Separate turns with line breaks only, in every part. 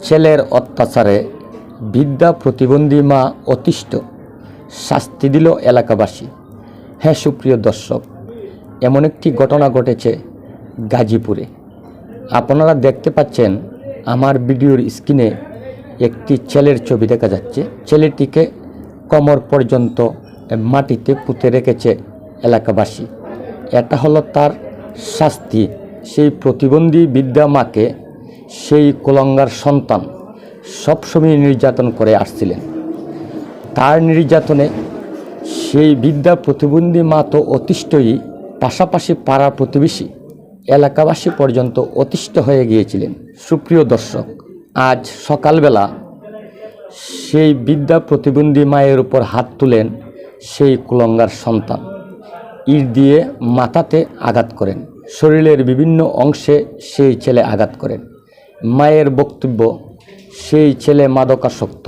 ছেলের অত্যাচারে বিদ্যা প্রতিবন্ধী মা অতিষ্ঠ, শাস্তি দিল এলাকাবাসী। হ্যাঁ সুপ্রিয় দর্শক, এমন একটি ঘটনা ঘটেছে গাজীপুরে। আপনারা দেখতে পাচ্ছেন আমার ভিডিওর স্ক্রিনে একটি ছেলের ছবি দেখা যাচ্ছে। ছেলেটিকে কোমর পর্যন্ত মাটিতে পুঁতে রেখেছে এলাকাবাসী। এটা হলো তার শাস্তি। সেই প্রতিবন্ধী বিদ্যা মাকে সেই কুলাঙ্গার সন্তান সবসময় নির্যাতন করে আসছিলেন। তার নির্যাতনে সেই বিদ্যা প্রতিবন্ধী মা তো অতিষ্ঠই, পাশাপাশি পাড়া প্রতিবেশী এলাকাবাসী পর্যন্ত অতিষ্ঠ হয়ে গিয়েছিলেন। সুপ্রিয় দর্শক, আজ সকালবেলা সেই বিদ্যা প্রতিবন্ধী মায়ের উপর হাত তুলেন সেই কুলাঙ্গার সন্তান। ইট দিয়ে মাথাতে আঘাত করেন, শরীরের বিভিন্ন অংশে সেই ছেলে আঘাত করেন। মায়ের বক্তব্য, সেই ছেলে মাদকাসক্ত,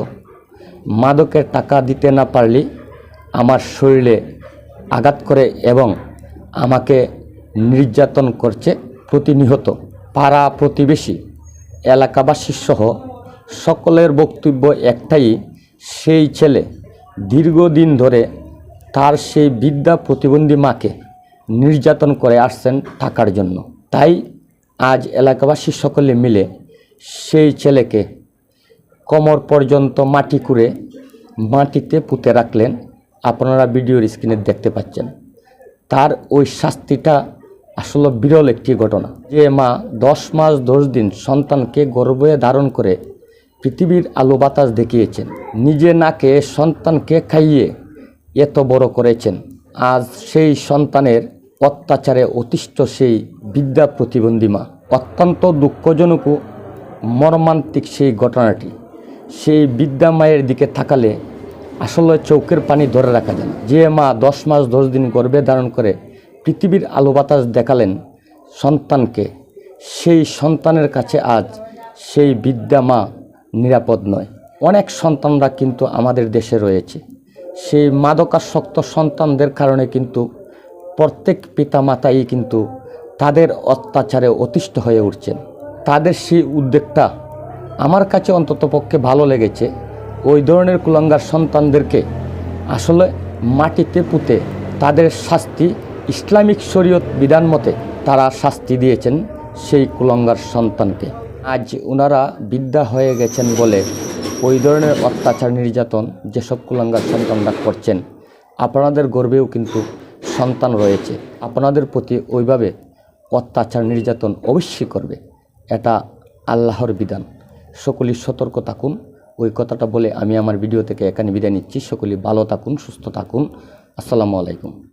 মাদকের টাকা দিতে না পারলে আমার শরীরে আঘাত করে এবং আমাকে নির্যাতন করছে প্রতিনিয়ত। পাড়া প্রতিবেশী এলাকাবাসী সহ সকলের বক্তব্য একটাই, সেই ছেলে দীর্ঘদিন ধরে তার সেই বিদ্যা প্রতিবন্ধী মাকে নির্যাতন করে আসছেন টাকার জন্য। তাই আজ এলাকাবাসী সকলে মিলে সেই ছেলেকে কোমর পর্যন্ত মাটি করে মাটিতে পুঁতে রাখলেন। আপনারা ভিডিওর স্ক্রিনে দেখতে পাচ্ছেন। তার ওই শাস্তিটা আসলে বিরল একটি ঘটনা। যে মা 10 মাস 10 দিন সন্তানকে গর্ভে ধারণ করে পৃথিবীর আলো বাতাস দেখিয়েছেন, নিজে না খেয়ে সন্তানকে খাইয়ে এত বড় করেছেন, আজ সেই সন্তানের অত্যাচারে অতিষ্ঠ সেই বিদ্যা প্রতিবন্ধী মা। অত্যন্ত দুঃখজনক ও মর্মান্তিক সেই ঘটনাটি। সেই বিদ্যা মায়ের দিকে তাকালে আসলে চোখের পানি ধরে রাখা যায় না। যে মা 10 মাস 10 দিন গর্ভে ধারণ করে পৃথিবীর আলো বাতাস দেখালেন সন্তানকে, সেই সন্তানের কাছে আজ সেই বিদ্যা মা নিরাপদ নয়। অনেক সন্তানরা কিন্তু আমাদের দেশে রয়েছে, সেই মাদকাসক্ত সন্তানদের কারণে কিন্তু প্রত্যেক পিতা মাতাই কিন্তু তাদের অত্যাচারে অতিষ্ঠ হয়ে উঠছেন। তাদের সেই উদ্যোগটা আমার কাছে অন্ততপক্ষে ভালো লেগেছে। ওই ধরনের কুলাঙ্গার সন্তানদেরকে আসলে মাটিতে পুঁতে তাদের শাস্তি ইসলামিক শরীয়ত বিধান মতে তারা শাস্তি দিয়েছেন সেই কুলাঙ্গার সন্তানকে। আজ ওনারা বিদ্যা হয়ে গেছেন বলে ওই ধরনের অত্যাচার নির্যাতন যেসব কুলাঙ্গার সন্তানরা করছেন, আপনাদের গর্বেও কিন্তু সন্তান রয়েছে, আপনাদের প্রতি ওইভাবে অত্যাচার নির্যাতন অবশ্যই করবে। এটা আল্লাহর বিধান। সকলেই সতর্ক থাকুন। ওই কথাটা বলে আমি আমার ভিডিও থেকে এখানে বিদায় নিচ্ছি। সকলেই ভালো থাকুন, সুস্থ থাকুন। আসসালামু আলাইকুম।